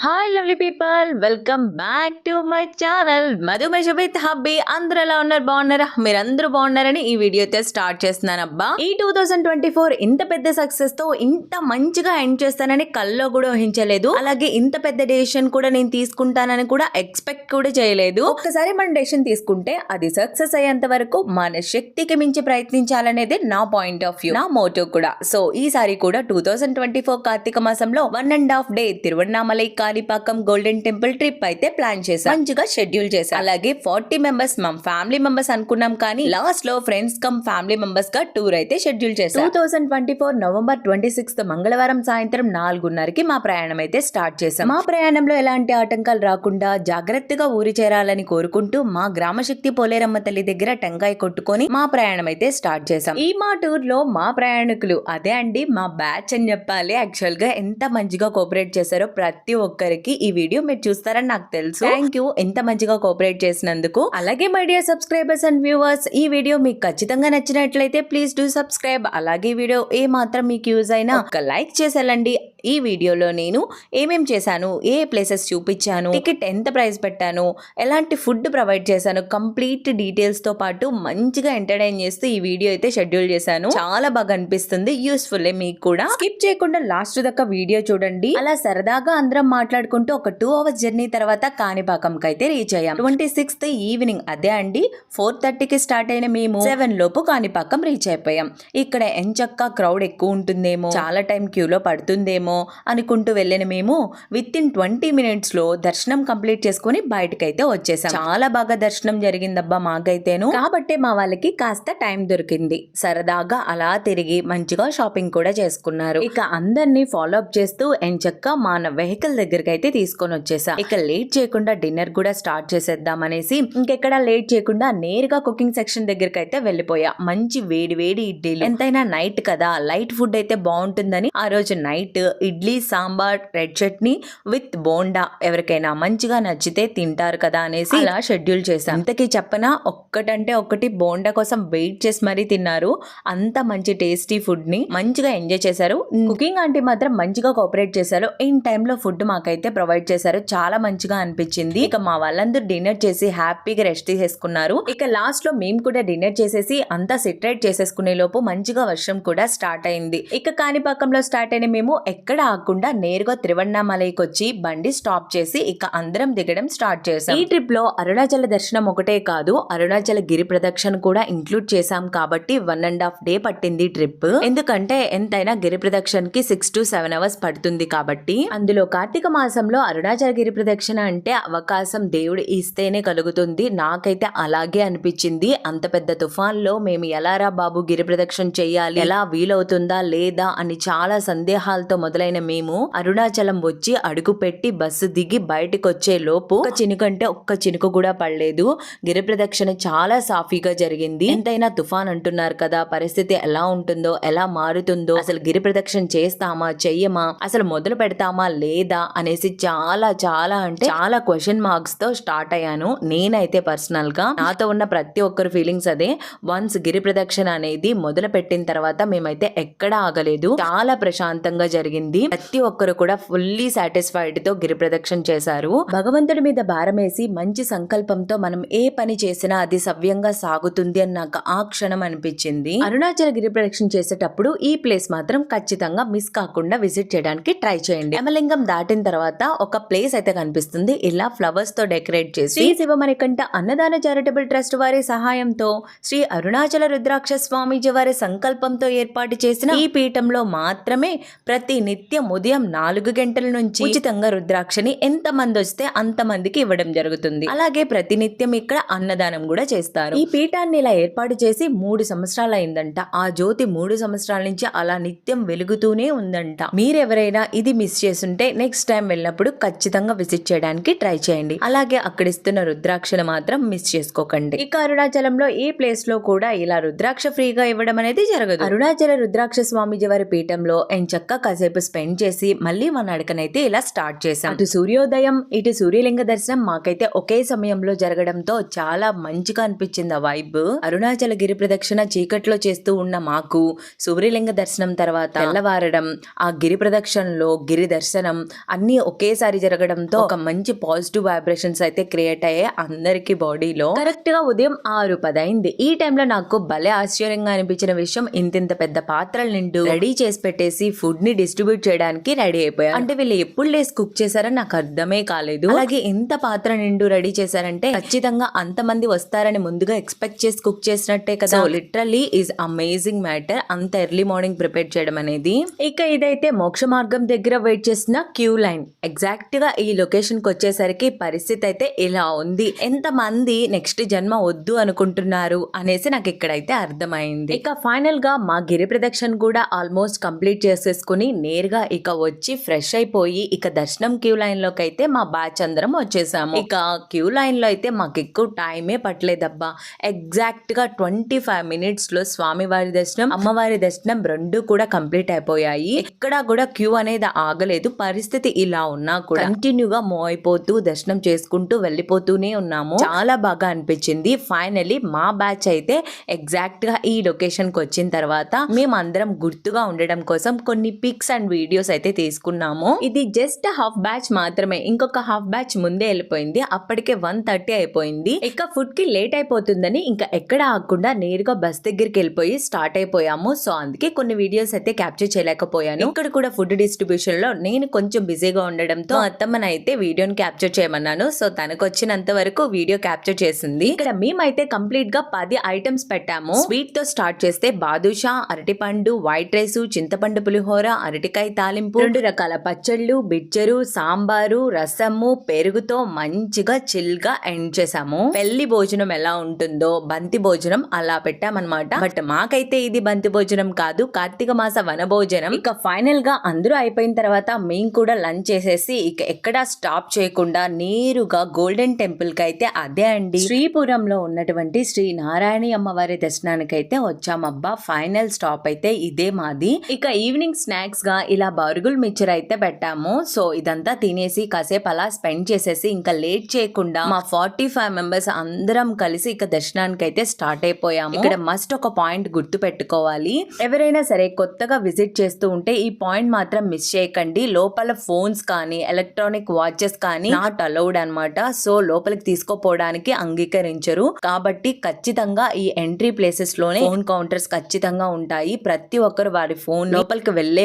Hi lovely people, welcome back to my channel Madhu my షబిత్ hubby. అందరూ ఎలా ఉన్నారు? బాగున్నారా? మీరందరూ బాగున్నారని ఈ వీడియోతో స్టార్ట్ చేస్తున్నాను. అబ్బా, ఈ 2024 ఇంత పెద్ద సక్సెస్ తో ఇంత మంచిగా ఎండ్ చేస్తానని కల్లో కూడా ఊహించలేదు. అలాగే ఇంత పెద్ద డెసిషన్ కూడా నేను తీసుకుంటానని కూడా ఎక్స్పెక్ట్ కూడా చేయలేదు. ఒక్కసారి మనం డెసిషన్ తీసుకుంటే అది సక్సెస్ అయ్యేంత వరకు మన శక్తికి మించి ప్రయత్నించాలనేది నా పాయింట్ ఆఫ్ వ్యూ, నా మోటో కూడా. సో ఈసారి కూడా 2024 కార్తీక మాసంలో 1.5 day Tiruvannamalai Kanipakam golden temple trip అయితే ప్లాన్ చేశాం. మంచిగా షెడ్యూల్ చేశాం. అలాగే 40 మెంబర్స్ మా ఫ్యామిలీ మెంబర్స్ అనుకున్నాం, కానీ లాస్ట్ లో ఫ్రెండ్స్ కమ్ ఫ్యామిలీ మెంబర్స్ గా టూర్ అయితే షెడ్యూల్ చేశాం. 2024 నవంబర్ 26 మంగళవారం సాయంత్రం 4:30కి మా ప్రయాణం అయితే స్టార్ట్ చేశాం. మా ప్రయాణంలో ఎలాంటి ఆటంకాలు రాకుండా జాగ్రత్తగా ఊరి చేరాలని కోరుకుంటూ మా గ్రామశక్తి పోలేరమ్మ తల్లి దగ్గర టెంకాయ కొట్టుకొని మా ప్రయాణం అయితే స్టార్ట్ చేశాం. ఈ మా టూర్ లో మా ప్రయాణికులు అదే అండి, మా బ్యాచ్ అని చెప్పాలి. యాక్చువల్ గా ఎంత మంచిగా కోఆపరేట్ చేశారో ప్రతి ఒక్కరికి ఈ వీడియో మీరు చూస్తారని నాకు తెలుసు. థ్యాంక్ యూ ఎంత మంచిగా కోఆపరేట్ చేసినందుకు. అలాగే my dear subscribers and viewers, ఈ వీడియో మీకు ఖచ్చితంగా నచ్చినట్లయితే ప్లీజ్ డూ సబ్స్క్రైబ్. అలాగే వీడియో ఏ మాత్రం మీకు యూజ్ అయినా ఒక లైక్ చేసేయాలండి. ఈ వీడియోలో నేను ఏమేం చేశాను, ఏ ప్లేసెస్ చూపించాను, టికెట్ ఎంత ప్రైస్ పెట్టాను, ఎలాంటి ఫుడ్ ప్రొవైడ్ చేశాను, కంప్లీట్ డీటెయిల్స్ తో పాటు మంచిగా ఎంటర్టైన్ చేస్తూ ఈ వీడియో అయితే షెడ్యూల్ చేశాను. చాలా బాగా అనిపిస్తుంది, యూస్ఫుల్ మీకు కూడా. స్కిప్ చేయకుండా లాస్ట్ దాకా వీడియో చూడండి. అలా సరదాగా అందరం మాట్లాడుకుంటూ ఒక 2 hours జర్నీ తర్వాత కాణిపాకంకి అయితే రీచ్ అయ్యాం. 26th ఈవినింగ్, అదే అండి 4:30కి స్టార్ట్ అయిన మేము 7 లోపు కాణిపాకం రీచ్ అయిపోయాం. ఇక్కడ ఎంచక్క క్రౌడ్ ఎక్కువ ఉంటుందేమో, చాలా టైం క్యూలో పడుతుందేమో అనుకుంటూ వెళ్ళిన మేము విత్ ఇన్ 20 minutes లో దర్శనం కంప్లీట్ చేసుకుని బయటకైతే వచ్చేసాం. చాలా బాగా దర్శనం జరిగిందబ్బా మాకైతేను. కాబట్టి మా వాళ్ళకి కాస్త టైం దొరికింది. సరదాగా అలా తిరిగి మంచిగా షాపింగ్ కూడా చేసుకున్నారు. ఇక అందరినీ ఫాలో అప్ చేస్తూ ఎంచక్క మన వెహికల్ దగ్గరికి అయితే తీసుకొని వచ్చేసా. ఇక లేట్ చేయకుండా డిన్నర్ కూడా స్టార్ట్ చేసేద్దాం అనేసి ఇంకెక్కడ లేట్ చేయకుండా నేరుగా కుకింగ్ సెక్షన్ దగ్గరికి అయితే వెళ్ళిపోయా. మంచి వేడి వేడి ఇడ్లీలు, ఎంతైనా నైట్ కదా లైట్ ఫుడ్ అయితే బాగుంటుందని ఆ రోజు night idli sambar red chutney with bonda ఎవరికైనా మంచిగా నచ్చితే తింటారు కదా అనేసి అలా షెడ్యూల్ చేశాం. ఇంతకీ చెప్పనా, ఒక్కటంటే ఒకటి బోండా కోసం వెయిట్ చేసి మరీ తిన్నారు. అంత మంచి టేస్టీ ఫుడ్ ని మంచిగా ఎంజాయ్ చేశారు. కుకింగ్ ఆంటీ మాత్రం మంచిగా కోఆపరేట్ చేశారు. ఇన్ టైమ్ లో ఫుడ్ మాకైతే ప్రొవైడ్ చేశారు. చాలా మంచిగా అనిపించింది. ఇక మా వాళ్ళందరూ డిన్నర్ చేసి హ్యాపీగా రెస్ట్ తీసుకున్నారు. ఇక లాస్ట్ లో మేము కూడా డిన్నర్ చేసేసి అంతా సెటరేట్ చేసేసుకునే లోపు మంచిగా వర్షం కూడా స్టార్ట్ అయింది. ఇక కాణిపాకంలో స్టార్ట్ అయిన మేము ఎక్కడ ఆగకుండా నేరుగా తిరువన్నామలైకి వచ్చి బండి స్టాప్ చేసి ఇక అందరం దిగడం స్టార్ట్ చేసాం. ఈ ట్రిప్ లో అరుణాచల దర్శనం ఒకటే కాదు, అరుణాచల గిరి ప్రదక్షిణ కూడా ఇంక్లూడ్ చేసాం. కాబట్టి 1.5 day పట్టింది ట్రిప్. ఎందుకంటే ఎంతైనా గిరి ప్రదక్షిణకి 6 to 7 hours పడుతుంది. కాబట్టి అందులో కార్తీక మాసంలో అరుణాచల గిరి ప్రదక్షిణ అంటే అవకాశం దేవుడు ఇస్తేనే కలుగుతుంది. నాకైతే అలాగే అనిపించింది. అంత పెద్ద తుఫాన్ లో మేము ఎలారా బాబు గిరి ప్రదక్షిణ చెయ్యాలి, ఎలా వీలవుతుందా లేదా అని చాలా సందేహాలతో మొదలైన మేము అరుణాచలం వచ్చి అడుగు పెట్టి బస్సు దిగి బయటకు వచ్చే లోపు ఒక చినుకంటే ఒక్క చినుకు కూడా పడలేదు. గిరి ప్రదక్షిణ చాలా సాఫీగా జరిగింది. ఎంతైనా తుఫాన్ అంటున్నారు కదా, పరిస్థితి ఎలా ఉంటుందో, ఎలా మారుతుందో, అసలు గిరి ప్రదక్షిణ చేస్తామా చెయ్యమా, అసలు మొదలు పెడతామా లేదా అనేసి చాలా చాలా అంటే చాలా క్వశ్చన్ మార్క్స్ తో స్టార్ట్ అయ్యాను. నేనైతే పర్సనల్ గా నాతో ఉన్న ప్రతి ఒక్కరి ఫీలింగ్స్ అదే. వన్స్ గిరి ప్రదక్షిణ అనేది మొదలు పెట్టిన తర్వాత మేమైతే ఎక్కడా ఆగలేదు. చాలా ప్రశాంతంగా జరిగింది. ప్రతి ఒక్కరు కూడా ఫుల్లీ సాటిస్ఫైడ్ తో గిరి ప్రదక్షిణ చేశారు. భగవంతుడి మీద భారమేసి మంచి సంకల్పంతో మనం ఏ పని చేసినా అది సవ్యంగా సాగుతుంది అని నాకు ఆ క్షణం అనిపించింది. అరుణాచల గిరి ప్రదక్షిణ చేసేటప్పుడు ఈ ప్లేస్ మాత్రం ఖచ్చితంగా మిస్ కాకుండా విజిట్ చేయడానికి ట్రై చేయండి. యమలింగం దాటిన తర్వాత ఒక ప్లేస్ అయితే కనిపిస్తుంది. ఇలా ఫ్లవర్స్ తో డెకరేట్ చేసి శ్రీ శివమణికంఠ అన్నదాన చారిటబుల్ ట్రస్ట్ వారి సహాయంతో శ్రీ అరుణాచల రుద్రాక్ష స్వామీజీ వారి సంకల్పంతో ఏర్పాటు చేసిన ఈ పీఠంలో మాత్రమే ప్రతి నిత్యం ఉదయం 4 గంటల నుంచి ఉచితంగా రుద్రాక్షని ఎంత మంది వస్తే అంత మందికి ఇవ్వడం జరుగుతుంది. అలాగే ప్రతినిత్యం ఇక్కడ అన్నదానం కూడా చేస్తారు. ఈ పీఠాన్ని ఇలా ఏర్పాటు చేసి 3 సంవత్సరాలు అయిందంట. ఆ జ్యోతి 3 సంవత్సరాల నుంచి అలా నిత్యం వెలుగుతూనే ఉందంట. మీరెవరైనా ఇది మిస్ చేసుంటే నెక్స్ట్ టైం వెళ్ళినప్పుడు ఖచ్చితంగా విజిట్ చేయడానికి ట్రై చేయండి. అలాగే అక్కడ ఇస్తున్న రుద్రాక్షను మాత్రం మిస్ చేసుకోకండి. ఇక అరుణాచలంలో ఏ ప్లేస్ లో కూడా ఇలా రుద్రాక్ష ఫ్రీగా ఇవ్వడం అనేది జరగదు. అరుణాచల రుద్రాక్ష స్వామీజీ వారి పీఠంలో ఎంచక్క కాసేపు స్పెండ్ చేసి మళ్ళీ మన నడకనైతే ఇలా స్టార్ట్ చేసాం. అటు సూర్యోదయం ఇటు సూర్యలింగ దర్శనం మాకైతే ఒకే సమయంలో జరగడంతో చాలా మంచిగా అనిపించింది ఆ వైబ్. అరుణాచల గిరి ప్రదక్షిణ చీకట్లో చేస్తూ ఉన్న మాకు సూర్యలింగ దర్శనం తర్వాత తెల్లవారడం, ఆ గిరి ప్రదక్షిణలో గిరి దర్శనం అన్ని అన్ని ఒకేసారి జరగడంతో ఒక మంచి పాజిటివ్ వైబ్రేషన్స్ అయితే క్రియేట్ అయ్యాయి అందరికి బాడీలో. కరెక్ట్ గా ఉదయం 6:10 అయింది. ఈ టైంలో నాకు భలే ఆశ్చర్యంగా అనిపించిన విషయం, ఇంతింత పెద్ద పాత్రల నిండు రెడీ చేసి పెట్టేసి ఫుడ్ ని డిస్ట్రిబ్యూట్ చేయడానికి రెడీ అయిపోయారు. అంటే వీళ్ళు ఎప్పుడు లేసి కుక్ చేశారని నాకు అర్థమే కాలేదు. అలాగే ఎంత పాత్ర నిండు రెడీ చేశారంటే ఖచ్చితంగా అంతమంది వస్తారని ముందుగా ఎక్స్పెక్ట్ చేసి కుక్ చేసినట్టే కదా. లిటరల్లీ ఈజ్ అమేజింగ్ మ్యాటర్ అంత ఎర్లీ మార్నింగ్ ప్రిపేర్ చేయడం అనేది. ఇక ఇదైతే మోక్ష మార్గం దగ్గర వెయిట్ చేసిన క్యూ లైన్. ఎగ్జాక్ట్ గా ఈ లొకేషన్ కి వచ్చేసరికి పరిస్థితి అయితే ఇలా ఉంది. ఎంత మంది నెక్స్ట్ జన్మ వద్దు అనుకుంటున్నారు అనేసి నాకు ఇక్కడైతే అర్థమైంది. ఇక ఫైనల్ గా మా గిరి ప్రదక్షిణ కూడా ఆల్మోస్ట్ కంప్లీట్ చేసేసుకుని నేరుగా ఇక వచ్చి ఫ్రెష్ అయిపోయి ఇక దర్శనం క్యూ లైన్ లోకి అయితే మా బ్యాచ్ అందరం వచ్చేసాము. ఇక క్యూ లైన్ లో అయితే మాకు ఎక్కువ టైమే పట్టలేదబ్బా. ఎగ్జాక్ట్ గా 25 minutes లో స్వామివారి దర్శనం అమ్మవారి దర్శనం రెండు కూడా కంప్లీట్ అయిపోయాయి. ఎక్కడా కూడా క్యూ అనేది ఆగలేదు. పరిస్థితి ఇలా ఉన్నా కూడా కంటిన్యూగా మూవ్ అయిపోతూ దర్శనం చేసుకుంటూ వెళ్ళిపోతూనే ఉన్నాము. చాలా బాగా అనిపించింది. ఫైనలీ మా బ్యాచ్ అయితే ఎగ్జాక్ట్ గా ఈ లొకేషన్ కి వచ్చిన తర్వాత మేమందరం గుర్తుగా ఉండడం కోసం కొన్ని పిక్స్ అండ్ వీడియోస్ అయితే తీసుకున్నాము. ఇది జస్ట్ హాఫ్ బ్యాచ్ మాత్రమే. ఇంకొక హాఫ్ బ్యాచ్ ముందే వెళ్ళిపోయింది. అప్పటికే 1:30 అయిపోయింది. ఇక ఫుడ్ కి లేట్ అయిపోతుందని ఇంకా ఎక్కడ ఆగకుండా నేరుగా బస్ దగ్గరికి వెళ్ళిపోయి స్టార్ట్ అయిపోయాము. సో అందుకే కొన్ని వీడియోస్ అయితే క్యాప్చర్ చేయలేకపోయాను. ఇక్కడ కూడా ఫుడ్ డిస్ట్రిబ్యూషన్ లో నేను కొంచెం బిజీగా ఉండడంతో అత్తమ్మని అయితే వీడియోని క్యాప్చర్ చేయమన్నాను. సో తనకు వచ్చినంత వరకు వీడియో క్యాప్చర్ చేసింది. ఇక్కడ మేమైతే కంప్లీట్ గా 10 ఐటమ్స్ పెట్టాము. స్వీట్ తో స్టార్ట్ చేస్తే బాదుషా, అరటిపండు, వైట్ రైస్, చింతపండు పులిహోర, అరటికాయ తాలింపు, 2 రకాల పచ్చళ్ళు, బిచ్చరు, సాంబారు, రసము, పెరుగుతో మంచిగా చిల్ గా ఎండ్ చేసాము. పెళ్లి భోజనం ఎలా ఉంటుందో బంతి భోజనం అలా పెట్టామన్నమాట. బట్ మాకైతే ఇది బంతి భోజనం కాదు, కార్తీక మాస వన భోజనం. ఇక ఫైనల్ గా అందరూ అయిపోయిన తర్వాత మేము కూడా లంచ్ చేసేసి ఇక ఎక్కడా స్టాప్ చేయకుండా నేరుగా గోల్డెన్ టెంపుల్ కి అయితే అదే అండి శ్రీపురంలో ఉన్నటువంటి శ్రీ నారాయణి అమ్మవారి దర్శనానికి అయితే వచ్చామబ్బా. ఫైనల్ స్టాప్ అయితే ఇదే మాది. ఇక ఈవినింగ్ స్నాక్స్ గా ఇలా బరుగుల్ మిక్చర్ అయితే పెట్టాము. సో ఇదంతా తినేసి కాసేపు అలా స్పెండ్ చేసేసి ఇంకా లేట్ చేయకుండా మా 45 మెంబర్స్ అందరం కలిసి ఇక దర్శనానికి అయితే స్టార్ట్ అయిపోయాము. ఇక్కడ మస్ట్ ఒక పాయింట్ గుర్తు పెట్టుకోవాలి. ఎవరైనా సరే కొత్తగా విజిట్ చేస్తూ ఉంటే ఈ పాయింట్ మాత్రం మిస్ చేయకండి. లోపల ఫోన్స్ కానీ ఎలక్ట్రానిక్ వాచెస్ కానీ నాట్ అలౌడ్ అన్నమాట. సో లోపలికి తీసుకోపోవడానికి అంగీకరించరు. కాబట్టి ఖచ్చితంగా ఈ ఎంట్రీ ప్లేసెస్ లోనే ఫోన్ కౌంటర్స్ ఖచ్చితంగా ఉంటాయి. ప్రతి ఒక్కరు వారి ఫోన్ లోపలికి వెళ్లే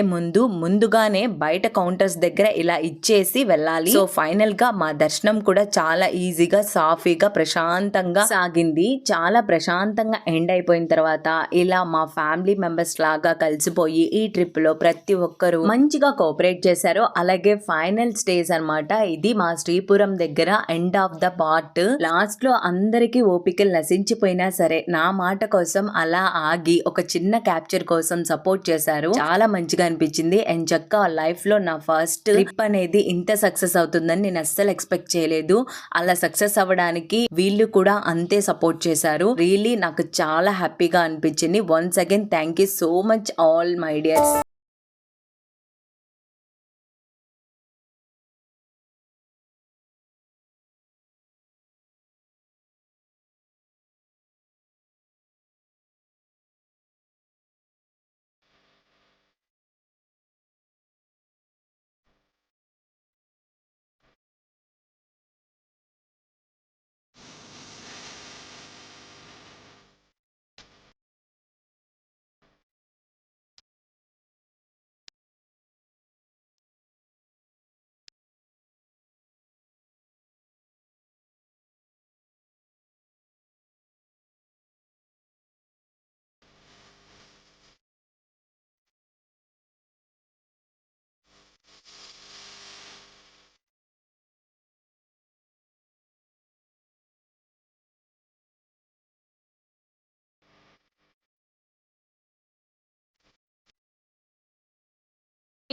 ముందుగానే బయట కౌంటర్స్ దగ్గర ఇలా ఇచ్చేసి వెళ్ళాలి. సో ఫైనల్ గా మా దర్శనం కూడా చాలా ఈజీగా సాఫీగా ప్రశాంతంగా సాగింది. చాలా ప్రశాంతంగా ఎండ్ అయిపోయిన తర్వాత ఇలా మా ఫ్యామిలీ మెంబర్స్ లాగా కలిసిపోయి ఈ ట్రిప్ లో ప్రతి ఒక్కరు మంచిగా కోఆపరేట్ చేశారు. అలాగే ఫైనల్ స్టేజ్ అన్నమాట ఇది మా శ్రీపురం దగ్గర end of the part. Last లో అందరికి ఓపికలు నశించిపోయినా సరే నా మాట కోసం అలా ఆగి ఒక చిన్న క్యాప్చర్ కోసం సపోర్ట్ చేశారు. చాలా మంచిగా అనిపించింది. అండ్ చక్క లైఫ్ లో నా ఫస్ట్ ట్రిప్ అనేది ఇంత సక్సెస్ అవుతుందని నేను అస్సలు ఎక్స్పెక్ట్ చేయలేదు. అలా సక్సెస్ అవ్వడానికి వీళ్ళు కూడా అంతే సపోర్ట్ చేశారు. రియల్లీ నాకు చాలా హ్యాపీగా అనిపించింది. Once again thank you so much all my dears.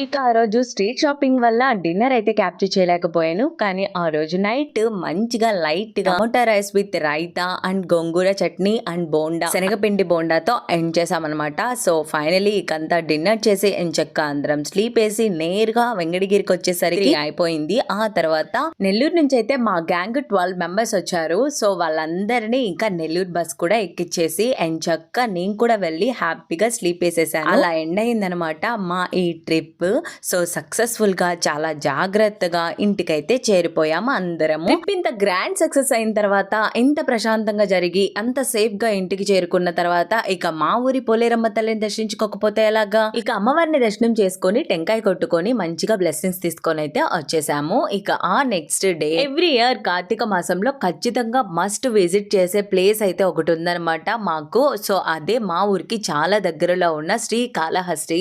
ఇక ఆ రోజు స్ట్రీట్ షాపింగ్ వల్ల డిన్నర్ అయితే క్యాప్చర్ చేయలేకపోయాను. కానీ ఆ రోజు నైట్ మంచిగా లైట్ గా tomato rice with raita and గోంగూర చట్నీ అండ్ బోండా శనగపిండి బోండాతో ఎండ్ చేసామన్నమాట. సో ఫైనలీ ఇకంతా డిన్నర్ చేసి ఎంచక్క అందరం స్లీప్ వేసి నేరుగా వెంకటగిరికి వచ్చేసరికి అయిపోయింది. ఆ తర్వాత నెల్లూరు నుంచి అయితే మా గ్యాంగ్ 12 మెంబర్స్ వచ్చారు. సో వాళ్ళందరినీ ఇంకా నెల్లూరు బస్ కూడా ఎక్కిచ్చేసి ఎంచక్క నేను కూడా వెళ్ళి హ్యాపీగా స్లీప్ వేసేసాను. అలా ఎండ్ అయిందనమాట మా ఈ ట్రిప్. సో సక్సెస్ఫుల్ గా చాలా జాగ్రత్తగా ఇంటికైతే చేరిపోయాము అందరము. ట్రిప్ ఇంత గ్రాండ్ సక్సెస్ అయిన తర్వాత, ఇంత ప్రశాంతంగా జరిగి అంత సేఫ్ గా ఇంటికి చేరుకున్న తర్వాత ఇక మా ఊరి పోలేరమ్మ తల్లిని దర్శించుకోకపోతే ఎలాగా, ఇక అమ్మవారిని దర్శనం చేసుకొని టెంకాయ కొట్టుకొని మంచిగా బ్లెస్సింగ్స్ తీసుకొని అయితే వచ్చేసాము. ఇక ఆ next day every year Karthika మాసంలో ఖచ్చితంగా మస్ట్ విజిట్ చేసే ప్లేస్ అయితే ఒకటి ఉందన్నమాట మాకు. సో అదే మా ఊరికి చాలా దగ్గరలో ఉన్న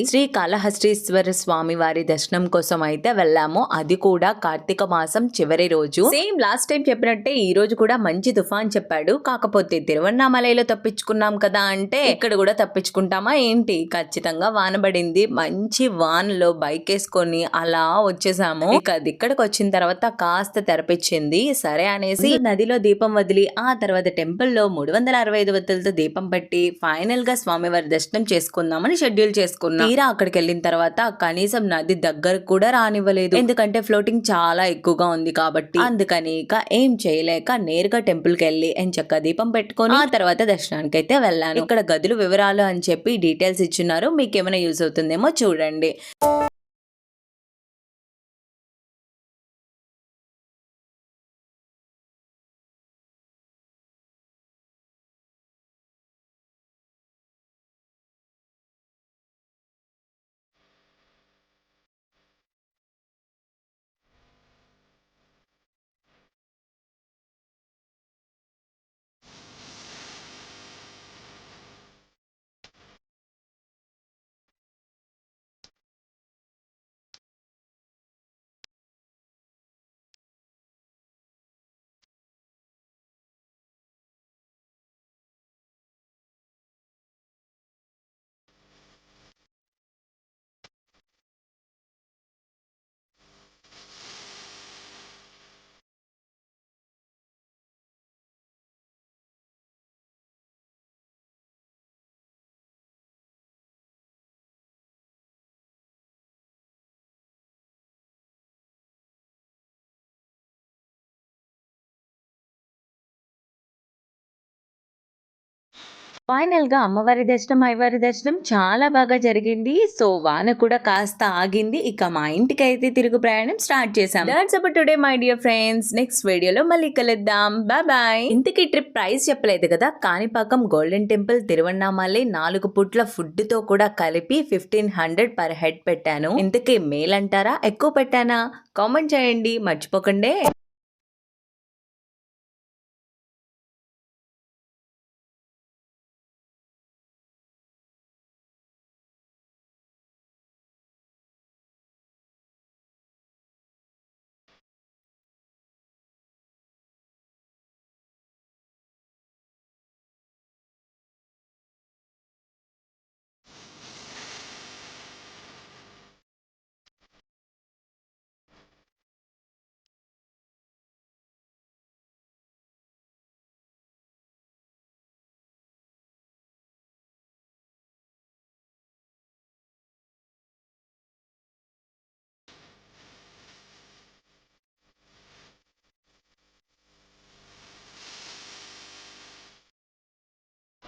శ్రీకాళహస్తీశ్వర స్వామి వారి దర్శనం కోసం అయితే వెళ్ళాము. అది కూడా కార్తీక మాసం చివరి రోజు. సేమ్ లాస్ట్ టైం చెప్పినట్టే ఈ రోజు కూడా మంచి తుఫాన్ చెప్పాడు. కాకపోతే తిరువన్నామలైలో తప్పించుకున్నాం కదా అంటే ఇక్కడ కూడా తప్పించుకుంటామా ఏంటి, ఖచ్చితంగా వాన పడింది. మంచి వానలో బైక్ వేసుకొని అలా వచ్చేసాము. ఇక అది ఇక్కడికి వచ్చిన తర్వాత కాస్త తెరపించింది. సరే అనేసి నదిలో దీపం వదిలి ఆ తర్వాత టెంపుల్ లో 365 వత్తులతో దీపం పెట్టి ఫైనల్ గా స్వామివారి దర్శనం చేసుకుందామని షెడ్యూల్ చేసుకున్నాం. తీరా అక్కడికి వెళ్ళిన తర్వాత కనీసం నది దగ్గరకు కూడా రానివ్వలేదు. ఎందుకంటే ఫ్లోటింగ్ చాలా ఎక్కువగా ఉంది కాబట్టి. అందుకని ఇక ఏం చేయలేక నేరుగా టెంపుల్ కి వెళ్ళి ఎంచక్క దీపం పెట్టుకొని ఆ తర్వాత దర్శనానికి అయితే వెళ్ళాను. ఇక్కడ గదులు వివరాలు అని చెప్పి డీటెయిల్స్ ఇచ్చున్నారు, మీకు ఏమైనా యూజ్ అవుతుందేమో చూడండి. ఫైనల్‌గా అమ్మవారి దర్శనం, అయ్యవారి దర్శనం చాలా బాగా జరిగింది. సో, వాన కూడా కాస్త ఆగింది. ఇక మా ఇంటికైతే తిరుగు ప్రయాణం స్టార్ట్ చేశాం. That's about today my dear friends. Next వీడియోలో మళ్ళీ కలుద్దాం. బాయ్. ఇంతకీ ట్రిప్ ప్రైస్ చెప్పలేదు కదా. కాణిపాకం గోల్డెన్ టెంపుల్ తిరువన్నామలై 4 పూట్ల ఫుడ్ తో కూడా కలిపి 1500 పర్ హెడ్ పెట్టాను. ఇంతకీ మేల్ అంటారా, ఎక్కువ పెట్టానా? కామెంట్ చేయండి మర్చిపోకండి.